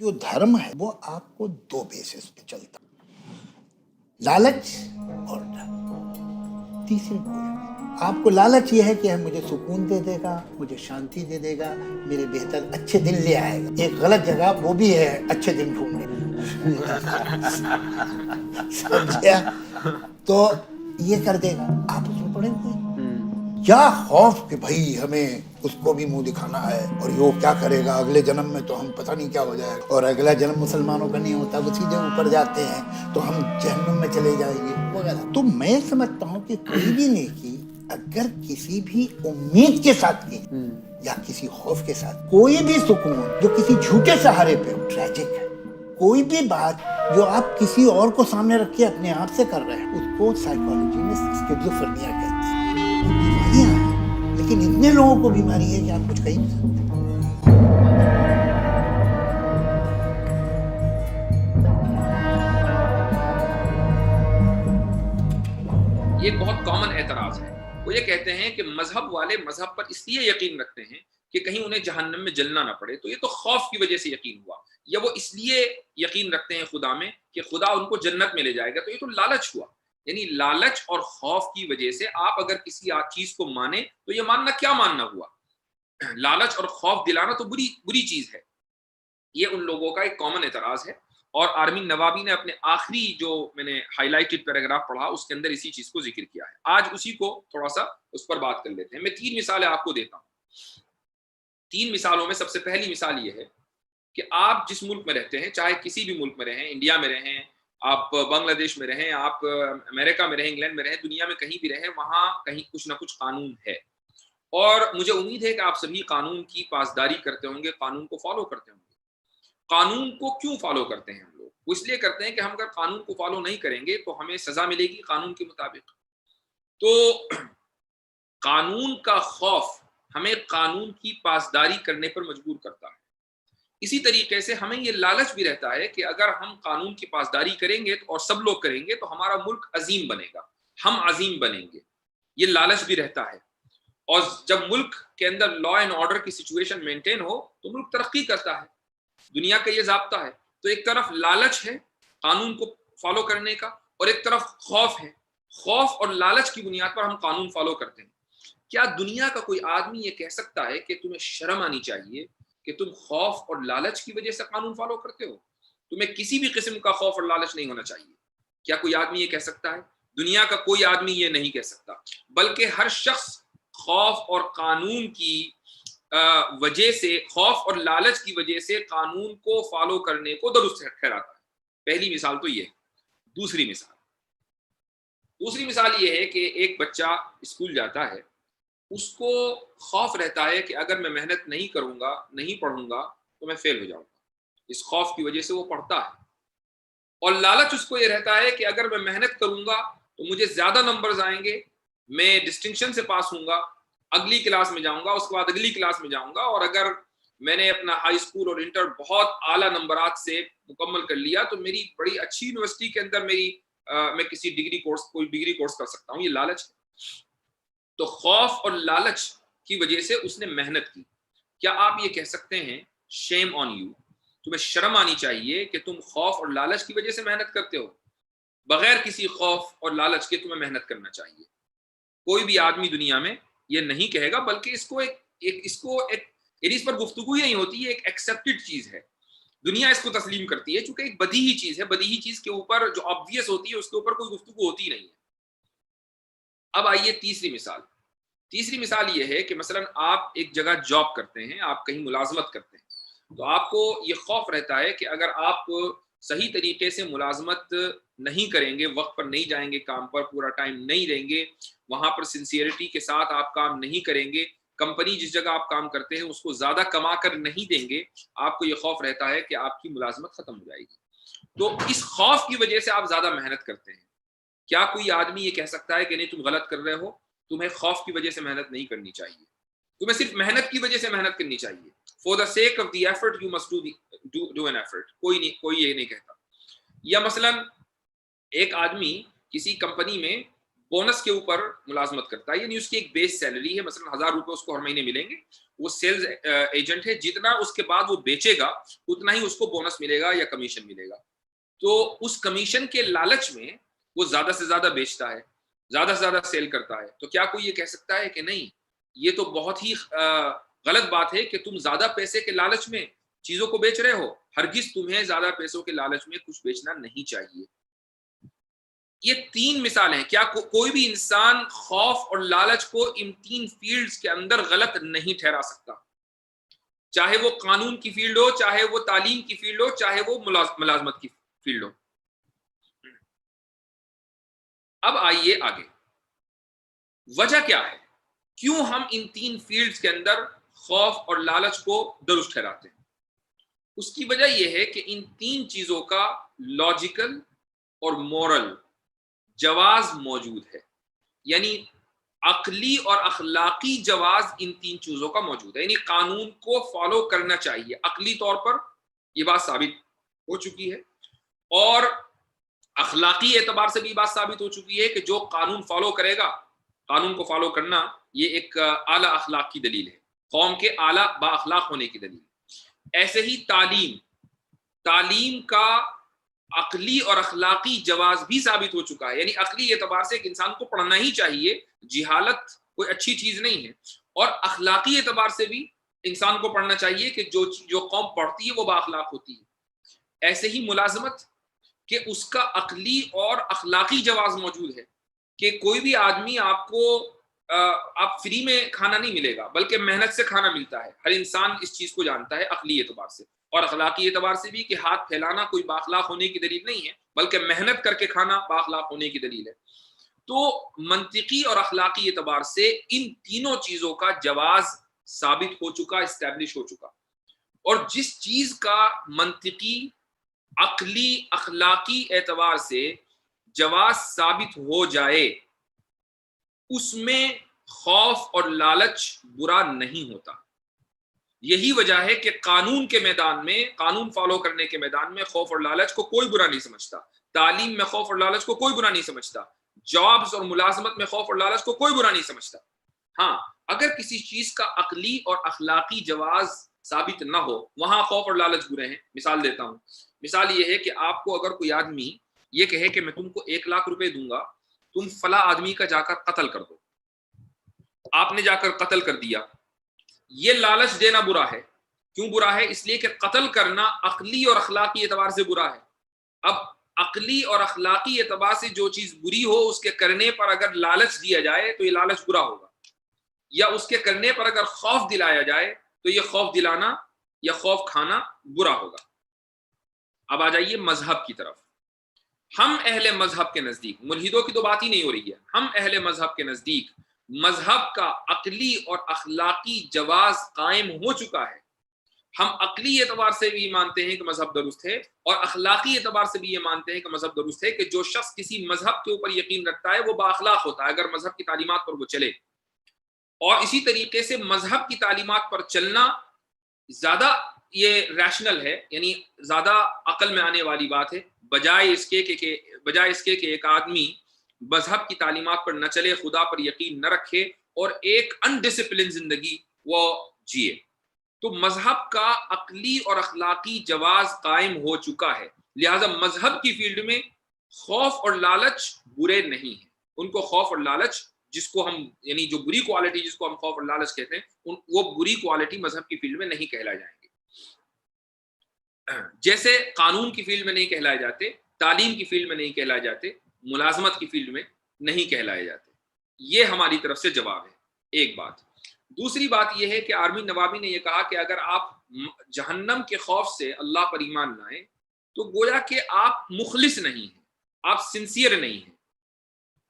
جو دھرم ہے وہ آپ کو دو بیسس پہ چلتا، لالچ اور ڈر۔ تیسری کوئی نہیں۔ آپ کو لالچ یہ ہے کہ مجھے سکون دے دے گا، مجھے شانتی دے دے گا، میرے بہتر اچھے دن لے آئے گا۔ ایک غلط جگہ وہ بھی ہے اچھے دن ڈھونڈنے، سمجھا؟ تو یہ کر دے گا، آپ اس میں پڑے ہوئے۔ کیا خوف کہ بھائی ہمیں اس کو بھی منہ دکھانا ہے، اور یہ کیا کرے گا اگلے جنم میں، تو ہم پتہ نہیں کیا ہو جائے گا، اور اگلا جنم مسلمانوں کا نہیں ہوتا، وہ سیدھے اوپر جاتے ہیں تو ہم جہنم میں چلے جائیں گے وغیرہ۔ تو میں سمجھتا ہوں کہ کوئی بھی نیکی اگر کسی بھی امید کے ساتھ کی یا کسی خوف کے ساتھ، کوئی بھی سکون جو کسی جھوٹے سہارے پہ ہو ٹریجک ہے۔ کوئی بھی بات جو آپ کسی اور کو سامنے رکھ کے اپنے آپ سے کر رہے ہیں، اس کو سائیکالوجی میں اسکیزوفرینیا کہتے ہیں۔ بیماریاں ہیں، لیکن اتنے لوگوں کو بیماری ہے کہ آپ کچھ کہیں نہیں سکتے۔ یہ ایک بہت کامن اعتراض ہے۔ وہ یہ کہتے ہیں کہ مذہب والے مذہب پر اس لیے یقین رکھتے ہیں کہ کہیں انہیں جہنم میں جلنا نہ پڑے، تو یہ تو خوف کی وجہ سے یقین ہوا، یا وہ اس لیے یقین رکھتے ہیں خدا میں کہ خدا ان کو جنت میں لے جائے گا، تو یہ تو لالچ ہوا۔ یعنی لالچ اور خوف کی وجہ سے آپ اگر کسی چیز کو مانیں تو یہ ماننا کیا ماننا ہوا؟ لالچ اور خوف دلانا تو بری چیز ہے۔ یہ ان لوگوں کا ایک کامن اعتراض ہے، اور آرمین نوابی نے اپنے آخری جو میں نے ہائی لائٹڈ پیراگراف پڑھا اس کے اندر اسی چیز کو ذکر کیا ہے۔ آج اسی کو تھوڑا سا اس پر بات کر لیتے ہیں۔ میں 3 مثالیں آپ کو دیتا ہوں۔ 3 مثالوں میں سب سے پہلی مثال یہ ہے کہ آپ جس ملک میں رہتے ہیں، چاہے کسی بھی ملک میں رہیں، انڈیا میں رہیں، آپ بنگلہ دیش میں رہیں، آپ امریکہ میں رہیں، انگلینڈ میں رہیں، دنیا میں کہیں بھی رہیں، وہاں کہیں کچھ نہ کچھ قانون ہے، اور مجھے امید ہے کہ آپ سبھی قانون کی پاسداری کرتے ہوں گے، قانون کو فالو کرتے ہوں گے۔ قانون کو کیوں فالو کرتے ہیں ہم لوگ؟ وہ اس لیے کرتے ہیں کہ ہم اگر قانون کو فالو نہیں کریں گے تو ہمیں سزا ملے گی قانون کے مطابق۔ تو قانون کا خوف ہمیں قانون کی پاسداری کرنے پر مجبور کرتا ہے۔ اسی طریقے سے ہمیں یہ لالچ بھی رہتا ہے کہ اگر ہم قانون کی پاسداری کریں گے اور سب لوگ کریں گے تو ہمارا ملک عظیم بنے گا، ہم عظیم بنیں گے، یہ لالچ بھی رہتا ہے۔ اور جب ملک کے اندر لا اینڈ آرڈر کی سچویشن مینٹین ہو تو ملک ترقی کرتا ہے، دنیا کا یہ ضابطہ ہے۔ تو ایک طرف لالچ ہے قانون کو فالو کرنے کا، اور ایک طرف خوف ہے۔ خوف اور لالچ کی بنیاد پر ہم قانون فالو کرتے ہیں۔ کیا دنیا کا کوئی آدمی یہ کہہ سکتا ہے کہ تمہیں شرم آنی چاہیے کہ تم خوف اور لالچ کی وجہ سے قانون فالو کرتے ہو؟ تمہیں کسی بھی قسم کا خوف اور لالچ نہیں ہونا چاہیے۔ کیا کوئی آدمی یہ کہہ سکتا ہے؟ دنیا کا کوئی آدمی یہ نہیں کہہ سکتا، بلکہ ہر شخص خوف اور قانون کی وجہ سے، خوف اور لالچ کی وجہ سے قانون کو فالو کرنے کو درست ٹھہراتا ہے۔ پہلی مثال تو یہ ہے۔ دوسری مثال یہ ہے کہ ایک بچہ اسکول جاتا ہے، اس کو خوف رہتا ہے کہ اگر میں محنت نہیں کروں گا، نہیں پڑھوں گا تو میں فیل ہو جاؤں گا۔ اس خوف کی وجہ سے وہ پڑھتا ہے، اور لالچ اس کو یہ رہتا ہے کہ اگر میں محنت کروں گا تو مجھے زیادہ نمبرز آئیں گے، میں ڈسٹنکشن سے پاس ہوں گا، اگلی کلاس میں جاؤں گا، اس کے بعد اگلی کلاس میں جاؤں گا، اور اگر میں نے اپنا ہائی اسکول اور انٹر بہت اعلیٰ نمبرات سے مکمل کر لیا تو میری بڑی اچھی یونیورسٹی کے اندر میں کسی کوئی ڈگری کورس کر سکتا ہوں۔ یہ لالچ ہے۔ تو خوف اور لالچ کی وجہ سے اس نے محنت کی۔ کیا آپ یہ کہہ سکتے ہیں شیم آن یو، تمہیں شرم آنی چاہیے کہ تم خوف اور لالچ کی وجہ سے محنت کرتے ہو؟ بغیر کسی خوف اور لالچ کے تمہیں محنت کرنا چاہیے۔ کوئی بھی آدمی دنیا میں یہ نہیں کہے گا، بلکہ اس پر گفتگو ہی نہیں ہوتی، یہ ایک ایکسیپٹڈ چیز ہے۔ دنیا اس کو تسلیم کرتی ہے چونکہ ایک بدیہی چیز ہے، بدیہی چیز کے اوپر جو آبویس ہوتی ہے اس کے اوپر کوئی گفتگو ہوتی نہیں ہے۔ اب آئیے تیسری مثال یہ ہے کہ مثلا آپ ایک جگہ جاب کرتے ہیں، آپ کہیں ملازمت کرتے ہیں، تو آپ کو یہ خوف رہتا ہے کہ اگر آپ صحیح طریقے سے ملازمت نہیں کریں گے، وقت پر نہیں جائیں گے کام پر، پورا ٹائم نہیں دیں گے، وہاں پر سنسیئرٹی کے ساتھ آپ کام نہیں کریں گے، کمپنی جس جگہ آپ کام کرتے ہیں اس کو زیادہ کما کر نہیں دیں گے، آپ کو یہ خوف رہتا ہے کہ آپ کی ملازمت ختم ہو جائے گی۔ تو اس خوف کی وجہ سے آپ زیادہ محنت کرتے ہیں۔ کیا کوئی آدمی یہ کہہ سکتا ہے کہ نہیں تم غلط کر رہے ہو، تمہیں خوف کی وجہ سے محنت نہیں کرنی چاہیے، تمہیں صرف محنت کی وجہ سے محنت کرنی چاہیے؟ For the sake of the effort you must do an effort۔ کوئی یہ نہیں کہتا۔ یا مثلا ایک آدمی کسی کمپنی میں بونس کے اوپر ملازمت کرتا ہے، یعنی اس کی ایک بیس سیلری ہے، مثلا 1000 روپے اس کو ہر مہینے ملیں گے، وہ سیلز ایجنٹ ہے، جتنا اس کے بعد وہ بیچے گا اتنا ہی اس کو بونس ملے گا یا کمیشن ملے گا. تو اس کمیشن کے لالچ میں وہ زیادہ سے زیادہ بیچتا ہے، زیادہ سے زیادہ سیل کرتا ہے. تو کیا کوئی یہ کہہ سکتا ہے کہ نہیں، یہ تو بہت ہی غلط بات ہے کہ تم زیادہ پیسے کے لالچ میں چیزوں کو بیچ رہے ہو؟ ہرگز تمہیں زیادہ پیسوں کے لالچ میں کچھ بیچنا نہیں چاہیے. یہ 3 مثالیں ہیں. کیا کوئی بھی انسان خوف اور لالچ کو ان 3 فیلڈز کے اندر غلط نہیں ٹھہرا سکتا، چاہے وہ قانون کی فیلڈ ہو، چاہے وہ تعلیم کی فیلڈ ہو، چاہے وہ ملازمت کی فیلڈ ہو. اب آئیے آگے، وجہ کیا ہے، کیوں ہم ان 3 فیلڈز کے اندر خوف اور لالچ کو درست ٹھہراتے ہیں؟ اس کی وجہ یہ ہے کہ ان 3 چیزوں کا لاجیکل اور مورل جواز موجود ہے، یعنی عقلی اور اخلاقی جواز ان 3 چیزوں کا موجود ہے. یعنی قانون کو فالو کرنا چاہیے، عقلی طور پر یہ بات ثابت ہو چکی ہے، اور اخلاقی اعتبار سے بھی بات ثابت ہو چکی ہے کہ جو قانون فالو کرے گا، قانون کو فالو کرنا یہ ایک اعلیٰ اخلاق کی دلیل ہے، قوم کے اعلیٰ با اخلاق ہونے کی دلیل ہے. ایسے ہی تعلیم کا عقلی اور اخلاقی جواز بھی ثابت ہو چکا ہے، یعنی عقلی اعتبار سے ایک انسان کو پڑھنا ہی چاہیے، جہالت کوئی اچھی چیز نہیں ہے، اور اخلاقی اعتبار سے بھی انسان کو پڑھنا چاہیے کہ جو قوم پڑھتی ہے وہ با اخلاق ہوتی ہے. ایسے ہی ملازمت کہ اس کا عقلی اور اخلاقی جواز موجود ہے، کہ کوئی بھی آدمی آپ فری میں کھانا نہیں ملے گا، بلکہ محنت سے کھانا ملتا ہے. ہر انسان اس چیز کو جانتا ہے عقلی اعتبار سے، اور اخلاقی اعتبار سے بھی کہ ہاتھ پھیلانا کوئی بااخلاق ہونے کی دلیل نہیں ہے، بلکہ محنت کر کے کھانا بااخلاق ہونے کی دلیل ہے. تو منطقی اور اخلاقی اعتبار سے ان تینوں چیزوں کا جواز ثابت ہو چکا، اسٹیبلش ہو چکا. اور جس چیز کا منطقی، عقلی، اخلاقی اعتبار سے جواز ثابت ہو جائے، اس میں خوف اور لالچ برا نہیں ہوتا. یہی وجہ ہے کہ قانون کے میدان میں، قانون فالو کرنے کے میدان میں خوف اور لالچ کو کوئی برا نہیں سمجھتا، تعلیم میں خوف اور لالچ کو کوئی برا نہیں سمجھتا، جابز اور ملازمت میں خوف اور لالچ کو کوئی برا نہیں سمجھتا. ہاں، اگر کسی چیز کا عقلی اور اخلاقی جواز ثابت نہ ہو، وہاں خوف اور لالچ برے ہیں. مثال دیتا ہوں. مثال یہ ہے کہ آپ کو اگر کوئی آدمی یہ کہے کہ میں تم کو 1 لاکھ روپے دوں گا، تم فلاں آدمی کا جا کر قتل کر دو. آپ نے جا کر قتل کر دیا. یہ لالچ دینا برا ہے. کیوں برا ہے؟ اس لیے کہ قتل کرنا عقلی اور اخلاقی اعتبار سے برا ہے. اب عقلی اور اخلاقی اعتبار سے جو چیز بری ہو، اس کے کرنے پر اگر لالچ دیا جائے تو یہ لالچ برا ہوگا، یا اس کے کرنے پر اگر خوف دلایا جائے تو یہ خوف دلانا یا خوف کھانا برا ہوگا. اب آ جائیے مذہب کی طرف. ہم اہل مذہب کے نزدیک، ملحدوں کی تو بات ہی نہیں ہو رہی ہے، ہم اہل مذہب کے نزدیک مذہب کا عقلی اور اخلاقی جواز قائم ہو چکا ہے. ہم عقلی اعتبار سے بھی مانتے ہیں کہ مذہب درست ہے، اور اخلاقی اعتبار سے بھی یہ مانتے ہیں کہ مذہب درست ہے، کہ جو شخص کسی مذہب کے اوپر یقین رکھتا ہے وہ با اخلاق ہوتا ہے اگر مذہب کی تعلیمات پر وہ چلے. اور اسی طریقے سے مذہب کی تعلیمات پر چلنا زیادہ یہ ریشنل ہے، یعنی زیادہ عقل میں آنے والی بات ہے، بجائے اس کے کہ ایک آدمی مذہب کی تعلیمات پر نہ چلے، خدا پر یقین نہ رکھے اور ایک انڈسپلن زندگی وہ جیے. تو مذہب کا عقلی اور اخلاقی جواز قائم ہو چکا ہے، لہذا مذہب کی فیلڈ میں خوف اور لالچ برے نہیں ہیں. ان کو خوف اور لالچ، جس کو ہم یعنی جو بری کوالٹی جس کو ہم خوف اور لالچ کہتے ہیں، وہ بری کوالٹی مذہب کی فیلڈ میں نہیں کہلائے جائیں گے. جیسے قانون کی فیلڈ میں نہیں کہلائے جاتے، تعلیم کی فیلڈ میں نہیں کہلائے جاتے، ملازمت کی فیلڈ میں نہیں کہلائے جاتے. یہ ہماری طرف سے جواب ہے. ایک بات. دوسری بات یہ ہے کہ آرمین نوابی نے یہ کہا کہ اگر آپ جہنم کے خوف سے اللہ پر ایمان لائیں تو گویا کہ آپ مخلص نہیں ہیں، آپ سنسیئر نہیں ہیں.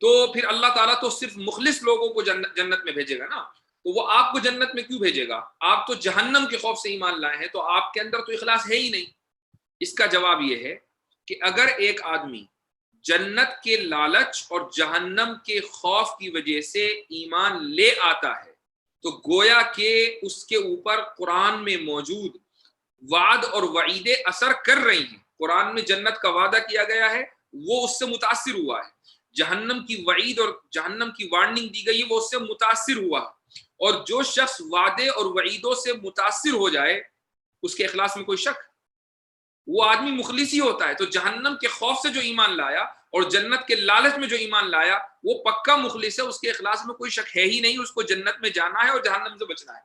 تو پھر اللہ تعالیٰ تو صرف مخلص لوگوں کو جنت میں بھیجے گا نا، تو وہ آپ کو جنت میں کیوں بھیجے گا؟ آپ تو جہنم کے خوف سے ایمان لائے ہیں، تو آپ کے اندر تو اخلاص ہے ہی نہیں. اس کا جواب یہ ہے کہ اگر ایک آدمی جنت کے لالچ اور جہنم کے خوف کی وجہ سے ایمان لے آتا ہے تو گویا کہ اس کے اوپر قرآن میں موجود وعد اور وعیدیں اثر کر رہی ہیں. قرآن میں جنت کا وعدہ کیا گیا ہے، وہ اس سے متاثر ہوا ہے. جہنم کی وعید اور جہنم کی وارننگ دی گئی ہے وہ اس سے متاثر ہوا، اور جو شخص وعدے اور وعیدوں سے متاثر ہو جائے اس کے اخلاص میں کوئی شک، وہ آدمی مخلص ہی ہوتا ہے۔ تو جہنم کے خوف سے جو ایمان لایا اور جنت کے لالچ میں جو ایمان لایا وہ پکا مخلص ہے، اس کے اخلاص میں کوئی شک ہے ہی نہیں، اس کو جنت میں جانا ہے اور جہنم سے بچنا ہے۔